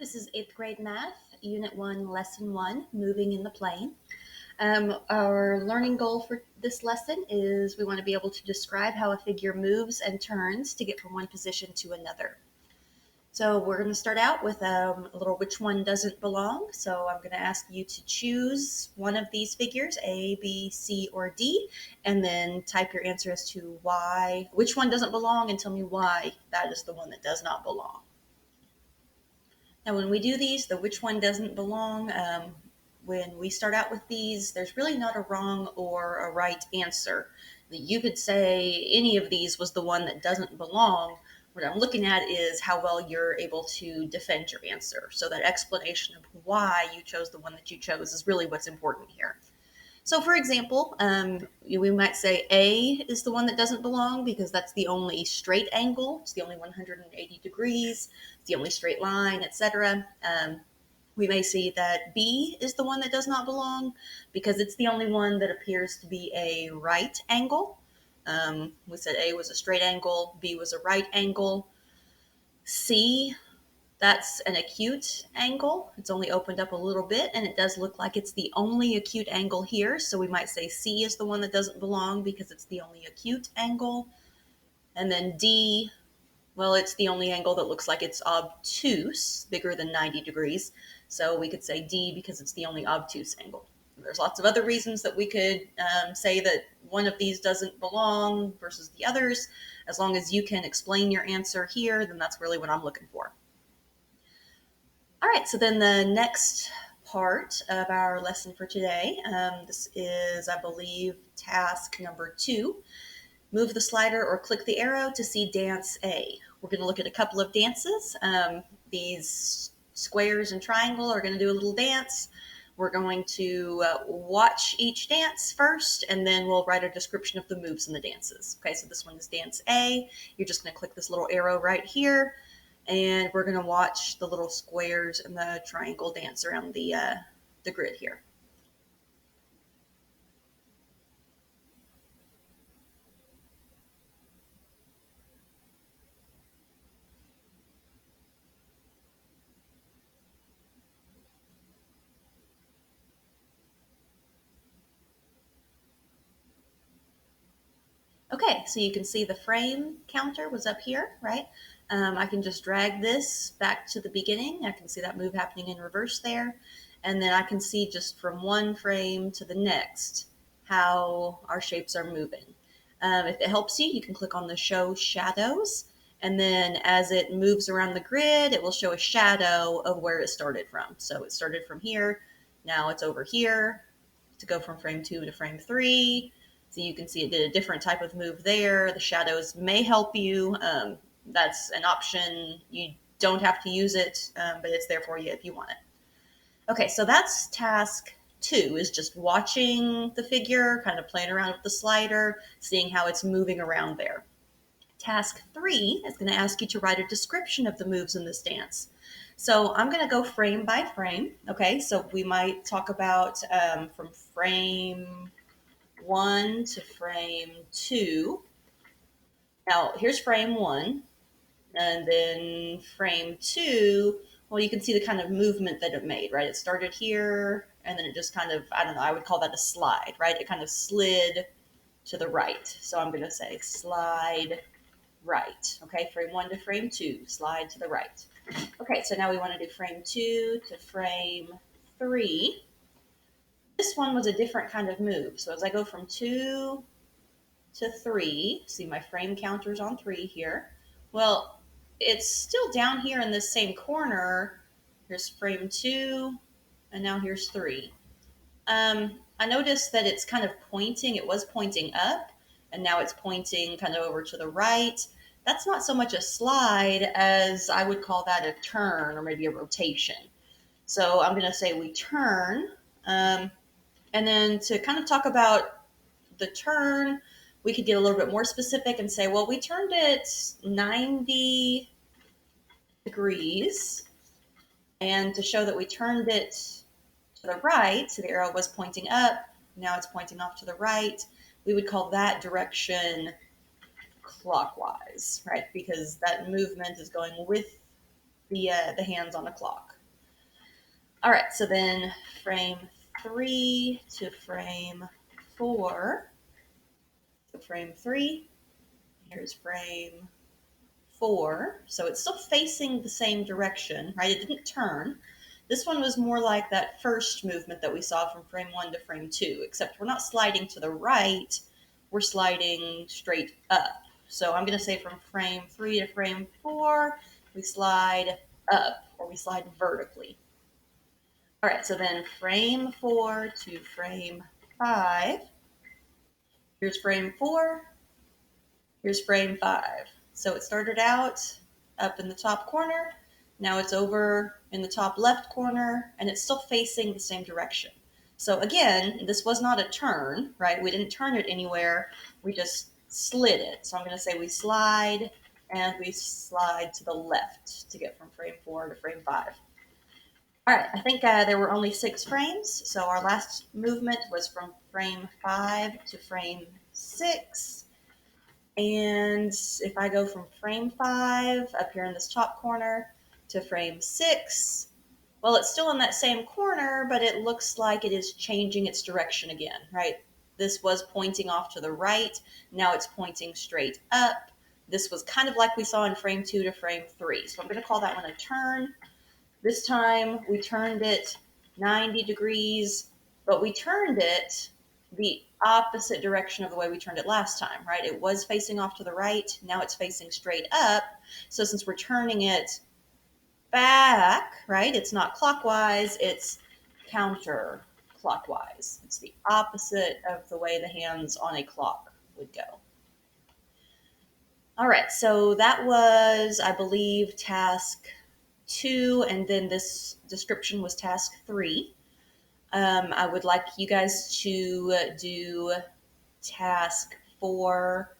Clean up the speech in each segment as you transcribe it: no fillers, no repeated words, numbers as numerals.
This is 8th grade math, Unit 1, Lesson 1, Moving in the Plane. Our learning goal for this lesson is we want to be able to describe how a figure moves and turns to get from one position to another. So we're going to start out with a little which one doesn't belong. So I'm going to ask you to choose one of these figures, A, B, C, or D, and then type your answer as to why, which one doesn't belong, and tell me why that is the one that does not belong. Now, when we do these, the which one doesn't belong, when we start out with these, there's really not a wrong or a right answer. You could say any of these was the one that doesn't belong. What I'm looking at is how well you're able to defend your answer. So that explanation of why you chose the one that you chose is really what's important here. So, for example, we might say A is the one that doesn't belong because that's the only straight angle. It's the only 180 degrees. It's the only straight line, etc. We may see that B is the one that does not belong because it's the only one that appears to be a right angle. We said A was a straight angle, B was a right angle. C, that's an acute angle. It's only opened up a little bit, and it does look like it's the only acute angle here. So we might say C is the one that doesn't belong because it's the only acute angle. And then D, well, it's the only angle that looks like it's obtuse, bigger than 90 degrees. So we could say D because it's the only obtuse angle. There's lots of other reasons that we could say that one of these doesn't belong versus the others. As long as you can explain your answer here, then that's really what I'm looking for. All right, so then the next part of our lesson for today, this is, I believe, task number 2. Move the slider or click the arrow to see dance A. We're going to look at a couple of dances. These squares and triangle are going to do a little dance. We're going to watch each dance first, and then we'll write a description of the moves in the dances. Okay, so this one is dance A. You're just going to click this little arrow right here, and we're going to watch the little squares and the triangle dance around the grid here. Okay, so you can see the frame counter was up here, right? I can just drag this back to the beginning. I can see that move happening in reverse there. And then I can see just from one frame to the next how our shapes are moving. If it helps you, you can click on the Show Shadows. And then as it moves around the grid, it will show a shadow of where it started from. So it started from here. Now it's over here to go from frame 2 to frame 3. So you can see it did a different type of move there. The shadows may help you. That's an option. You don't have to use it, but it's there for you if you want it. Okay, so that's task 2, is just watching the figure, kind of playing around with the slider, seeing how it's moving around there. Task 3 is going to ask you to write a description of the moves in this dance. So I'm going to go frame by frame. Okay, so we might talk about from frame 1 to frame 2. Now, here's frame 1, and then frame 2. Well, you can see the kind of movement that it made, right? It started here, and then it just kind of, I don't know, I would call that a slide, right? It kind of slid to the right. So I'm going to say slide right. Okay, frame 1 to frame 2, slide to the right. Okay, so now we want to do frame 2 to frame 3. This one was a different kind of move. So as I go from 2 to 3, see my frame counter's on 3 here. Well, it's still down here in this same corner. Here's frame 2, and now here's 3. I noticed that it's kind of pointing. It was pointing up, and now it's pointing kind of over to the right. That's not so much a slide as I would call that a turn or maybe a rotation. So I'm going to say we turn. And then to kind of talk about the turn, we could get a little bit more specific and say, well, we turned it 90 degrees. And to show that we turned it to the right, so the arrow was pointing up, now it's pointing off to the right, we would call that direction clockwise, right? Because that movement is going with the hands on the clock. All right, so then frame 3 to frame 4. So frame 3, here's frame 4. So it's still facing the same direction, right? It didn't turn. This one was more like that first movement that we saw from frame 1 to frame 2, except we're not sliding to the right, we're sliding straight up. So I'm going to say from frame 3 to frame 4, we slide up, or we slide vertically. All right, so then frame 4 to frame 5. Here's frame 4, here's frame 5. So it started out up in the top corner. Now it's over in the top left corner, and it's still facing the same direction. So again, this was not a turn, right? We didn't turn it anywhere. We just slid it. So I'm going to say we slide, and we slide to the left to get from frame 4 to frame 5. All right, I think there were only 6 frames. So our last movement was from frame 5 to frame 6. And if I go from frame 5 up here in this top corner to frame 6, well, it's still in that same corner, but it looks like it is changing its direction again, right? This was pointing off to the right. Now it's pointing straight up. This was kind of like we saw in frame 2 to frame 3. So I'm going to call that one a turn. This time we turned it 90 degrees, but we turned it the opposite direction of the way we turned it last time, right? It was facing off to the right. Now it's facing straight up. So since we're turning it back, right, it's not clockwise, it's counterclockwise. It's the opposite of the way the hands on a clock would go. All right, so that was, I believe, task 2, and then this description was task 3. I would like you guys to do task 4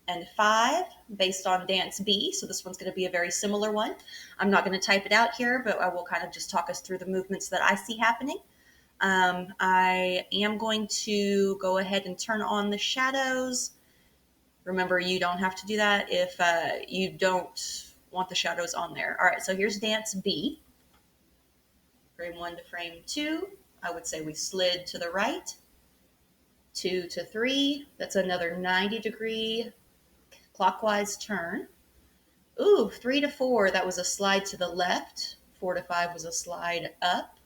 and 5 based on dance B. So this one's going to be a very similar one. I'm not going to type it out here, but I will kind of just talk us through the movements that I see happening. I am going to go ahead and turn on the shadows. Remember, you don't have to do that if you don't want the shadows on there. All right, so here's dance B. Frame 1 to frame 2. I would say we slid to the right. 2 to 3. That's another 90-degree clockwise turn. Ooh, 3 to 4. That was a slide to the left. 4 to 5 was a slide up.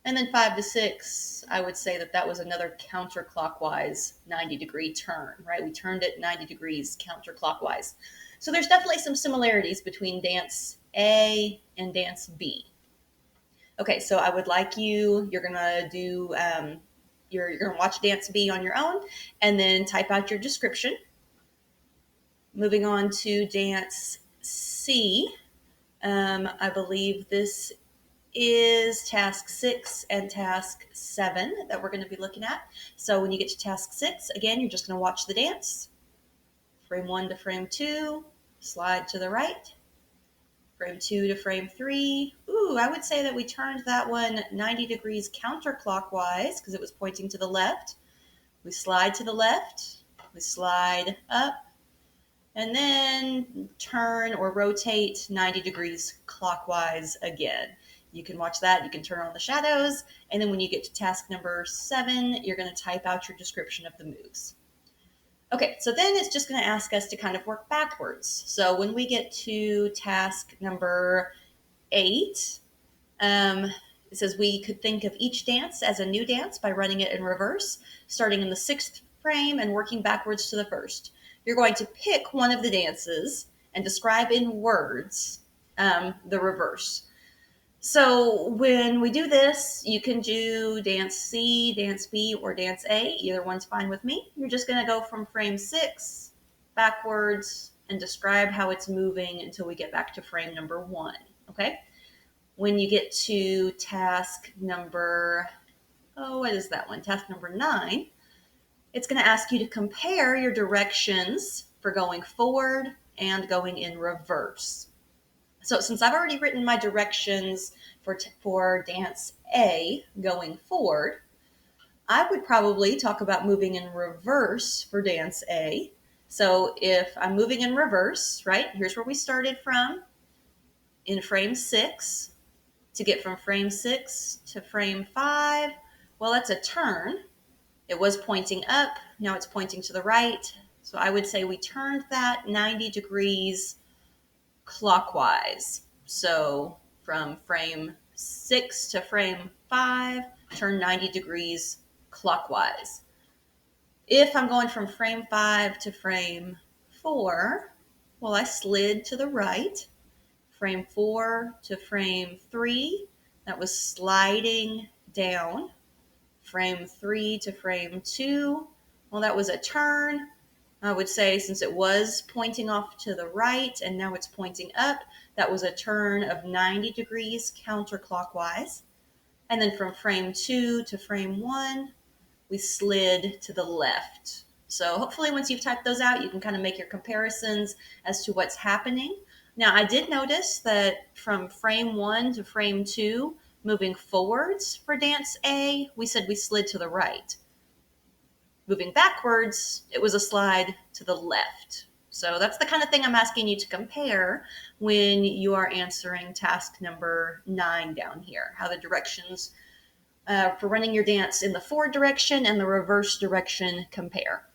And then 5 to 6, I would say that was another counterclockwise 90-degree turn, right? We turned it 90 degrees counterclockwise. So there's definitely some similarities between dance A and dance B. Okay, so I would like you're going to do, you're going to watch dance B on your own and then type out your description. Moving on to dance C, I believe this is task 6 and task 7 that we're going to be looking at. So when you get to task 6, again, you're just going to watch the dance. Frame 1 to frame 2, slide to the right. Frame 2 to frame 3. Ooh, I would say that we turned that one 90 degrees counterclockwise because it was pointing to the left. We slide to the left, we slide up, and then turn or rotate 90 degrees clockwise again. You can watch that, you can turn on the shadows, and then when you get to task number 7, you're going to type out your description of the moves. Okay, so then it's just going to ask us to kind of work backwards. So when we get to task number 8, it says we could think of each dance as a new dance by running it in reverse, starting in the 6th frame and working backwards to the 1st. You're going to pick one of the dances and describe in words the reverse. So when we do this, you can do dance C, dance B, or dance A. Either one's fine with me. You're just going to go from frame 6 backwards and describe how it's moving until we get back to frame number 1. Okay? When you get to task number, what is that one? Task number 9, it's going to ask you to compare your directions for going forward and going in reverse. So since I've already written my directions for dance A going forward, I would probably talk about moving in reverse for dance A. So if I'm moving in reverse, right, here's where we started from. in frame 6 to get from frame 6 to frame 5. Well, that's a turn. It was pointing up, now it's pointing to the right. So I would say we turned that 90 degrees clockwise. So from frame 6 to frame 5, turn 90 degrees clockwise. If I'm going from frame 5 to frame 4, well, I slid to the right. Frame 4 to frame 3, that was sliding down. Frame 3 to frame 2, well, that was a turn. I would say since it was pointing off to the right and now it's pointing up, that was a turn of 90 degrees counterclockwise. And then from frame 2 to frame 1, we slid to the left. So hopefully once you've typed those out, you can kind of make your comparisons as to what's happening. Now, I did notice that from frame 1 to frame 2, moving forwards for dance A, we said we slid to the right. Moving backwards, it was a slide to the left. So that's the kind of thing I'm asking you to compare when you are answering task number 9 down here, how the directions for running your dance in the forward direction and the reverse direction compare.